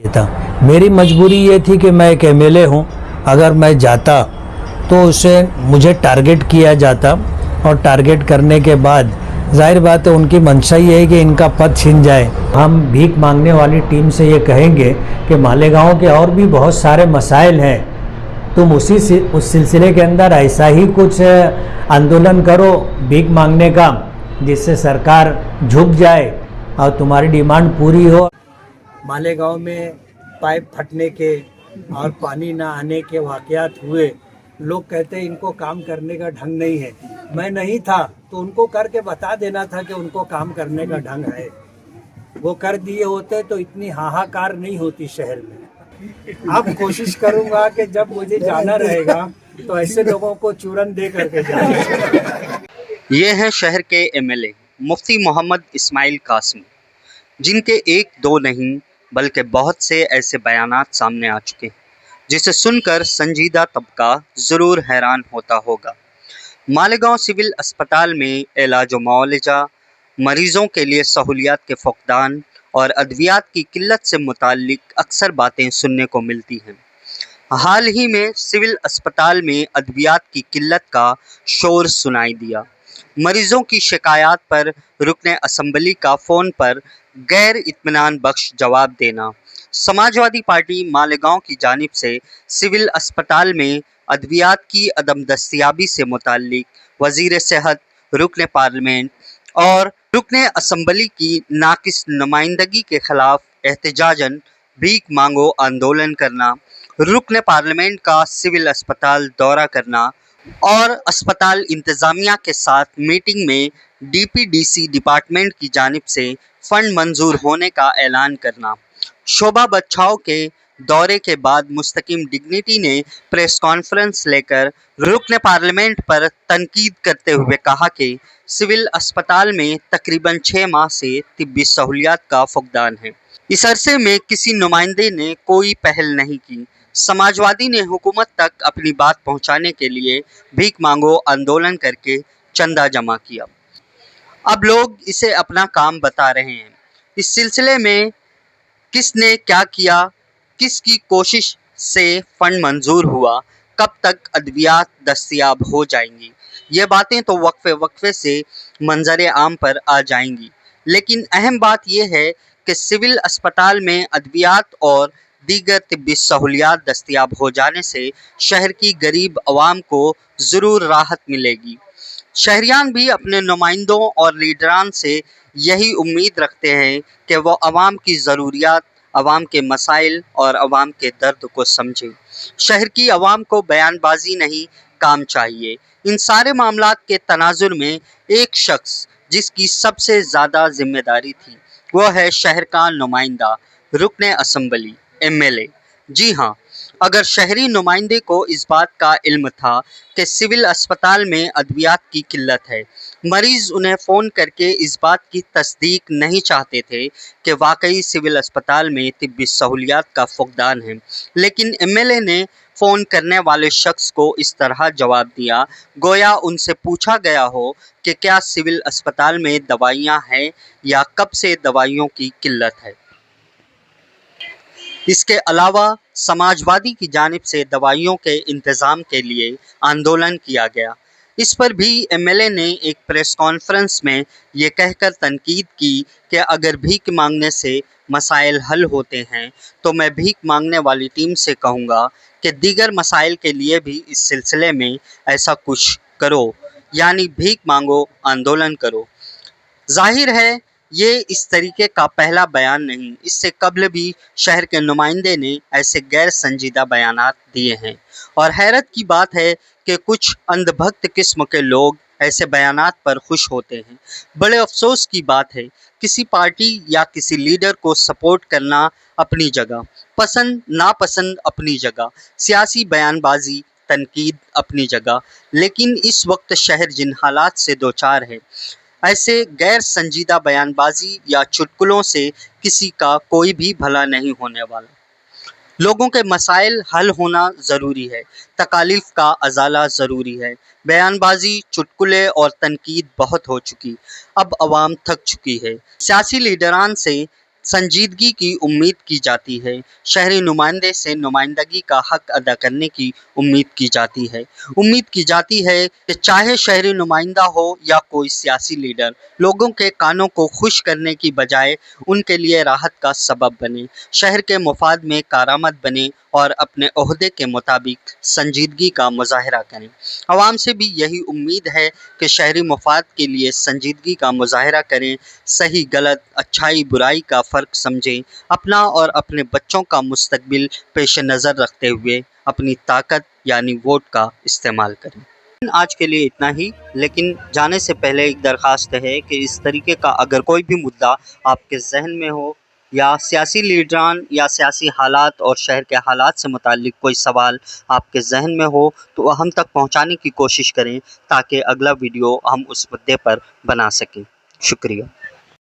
ये था। मेरी मजबूरी ये थी कि मैं एक एमएलए हूँ, अगर मैं जाता तो उसे मुझे टारगेट किया जाता और टारगेट करने के बाद जाहिर बात है उनकी मंशा ये है कि इनका पद छिन जाए। हम भीख मांगने वाली टीम से ये कहेंगे कि मालेगांव के और भी बहुत सारे मसाइल हैं, तुम उस सिलसिले के अंदर ऐसा ही कुछ आंदोलन करो भीख मांगने का, जिससे सरकार झुक जाए और तुम्हारी डिमांड पूरी हो। मालेगांव में पाइप फटने के और पानी ना आने के वाकयात हुए, लोग कहते हैं इनको काम करने का ढंग नहीं है। मैं नहीं था तो उनको करके बता देना था कि उनको काम करने का ढंग है, वो कर दिए होते तो इतनी हाहाकार नहीं होती शहर में। अब कोशिश करूंगा कि जब मुझे जाना रहेगा तो ऐसे लोगों को चूरन दे करके जाना। ये हैं शहर के एमएलए मुफ्ती मोहम्मद इस्माइल कासमी, जिनके एक दो नहीं बल्कि बहुत से ऐसे बयानात सामने आ चुके हैं जिसे सुनकर संजीदा तबका ज़रूर हैरान होता होगा। मालेगांव सिविल अस्पताल में इलाज व मुआवजा, मरीज़ों के लिए सहूलियात के फुकदान और अद्वियात की किल्लत से मुताल्लिक अक्सर बातें सुनने को मिलती हैं। हाल ही में सिविल अस्पताल में अद्वियात की किल्लत का शोर सुनाई दिया। मरीजों की शिकायत पर रुकने असम्बली का फ़ोन पर गैर इत्मीनान बख्श जवाब देना, समाजवादी पार्टी मालेगांव की जानिब से सिविल अस्पताल में अद्वियात की अदम दस्तयाबी से मुताल्लिक वज़ीर सेहत, रुकने पार्लियामेंट और रुकने असम्बली की नाकिस नुमाइंदगी के खिलाफ एहतजाजन भीख मांगो आंदोलन करना, रुकने पार्लियामेंट का सिविल अस्पताल दौरा करना और अस्पताल इंतज़ामिया के साथ मीटिंग में डीपीडीसी डिपार्टमेंट की जानिब से फ़ंड मंजूर होने का ऐलान करना। शोभा बच्छाव के दौरे के बाद मुस्तकीम डिग्निटी ने प्रेस कॉन्फ्रेंस लेकर रुकने पार्लियामेंट पर तनकीद करते हुए कहा कि सिविल अस्पताल में तकरीबन 6 माह से तिब्बी सहूलियात का फुकदान है। इस अरसे में किसी नुमाइंदे ने कोई पहल नहीं की। समाजवादी ने हुकूमत तक अपनी बात पहुंचाने के लिए भीख मांगो आंदोलन करके चंदा जमा किया। अब लोग इसे अपना काम बता रहे हैं। इस सिलसिले में किसने क्या किया, किसकी कोशिश से फंड मंजूर हुआ, कब तक अद्वियात दस्तयाब हो जाएंगी, ये बातें तो वक्फे से मंजर आम पर आ जाएंगी। लेकिन अहम बात यह है कि सिविल अस्पताल में अद्वियात और दीगर तिब्बी सहूलियात दस्तयाब हो जाने से शहर की गरीब आवाम को ज़रूर राहत मिलेगी। शहरियान भी अपने नुमाइंदों और लीडरान से यही उम्मीद रखते हैं कि वो आवाम की ज़रूरियात, आवाम के मसाइल और आवाम के दर्द को समझें। शहर की आवाम को बयानबाजी नहीं, काम चाहिए। इन सारे मामलात के तनाजुर में एक शख्स जिसकी सबसे ज़्यादा जिम्मेदारी थी वो है शहर का नुमाइंदा, रुकने असम्बली, एमएलए। जी हाँ, अगर शहरी नुमाइंदे को इस बात का इल्म था कि सिविल अस्पताल में अद्वियात की किल्लत है, मरीज़ उन्हें फ़ोन करके इस बात की तस्दीक नहीं चाहते थे कि वाकई सिविल अस्पताल में तिब्बी सहूलियात का फुकदान है, लेकिन एमएलए ने फ़ोन करने वाले शख्स को इस तरह जवाब दिया गोया उनसे पूछा गया हो कि क्या सिविल अस्पताल में दवाइयाँ हैं या कब से दवाइयों की किल्लत है। इसके अलावा समाजवादी की जानिब से दवाइयों के इंतज़ाम के लिए आंदोलन किया गया। इस पर भी एमएलए ने एक प्रेस कॉन्फ्रेंस में ये कहकर तनकीद की कि अगर भीख मांगने से मसाइल हल होते हैं तो मैं भीख मांगने वाली टीम से कहूँगा कि दीगर मसाइल के लिए भी इस सिलसिले में ऐसा कुछ करो, यानी भीख मांगो आंदोलन करो। जाहिर है ये इस तरीके का पहला बयान नहीं, इससे कबल भी शहर के नुमाइंदे ने ऐसे गैर संजीदा बयानात दिए हैं और हैरत की बात है कि कुछ अंधभक्त किस्म के लोग ऐसे बयानात पर खुश होते हैं। बड़े अफसोस की बात है, किसी पार्टी या किसी लीडर को सपोर्ट करना अपनी जगह, पसंद नापसंद अपनी जगह, सियासी बयानबाजी तनकीद अपनी जगह, लेकिन इस वक्त शहर जिन हालात से दो चार है, ऐसे गैर संजीदा बयानबाजी या चुटकुलों से किसी का कोई भी भला नहीं होने वाला। लोगों के मसाइल हल होना ज़रूरी है, तकालीफ का अजाला ज़रूरी है। बयानबाजी, चुटकुले और तनकीद बहुत हो चुकी, अब आवाम थक चुकी है। सियासी लीडरान से संजीदगी की उम्मीद की जाती है। शहरी नुमाइंदे से नुमाइंदगी का हक अदा करने की उम्मीद की जाती है। उम्मीद की जाती है कि चाहे शहरी नुमाइंदा हो या कोई सियासी लीडर, लोगों के कानों को खुश करने की बजाय उनके लिए राहत का सबब बने, शहर के मुफाद में कारआमद बने और अपने ओहदे के मुताबिक संजीदगी का मुजाहरा करें। आवाम से भी यही उम्मीद है कि शहरी मुफाद के लिए संजीदगी का मुजाहरा करें, सही गलत, अच्छाई बुराई का फ़र्क समझें, अपना और अपने बच्चों का मुस्तकबिल पेश नज़र रखते हुए अपनी ताकत यानी वोट का इस्तेमाल करें। आज के लिए इतना ही, लेकिन जाने से पहले एक दरख्वास्त है कि इस तरीके का अगर कोई भी मुद्दा आपके जहन में हो या सियासी लीडरान या सियासी हालात और शहर के हालात से मुताल्लिक कोई सवाल आपके जहन में हो तो वह हम तक पहुंचाने की कोशिश करें ताकि अगला वीडियो हम उस मुद्दे पर बना सकें। शुक्रिया।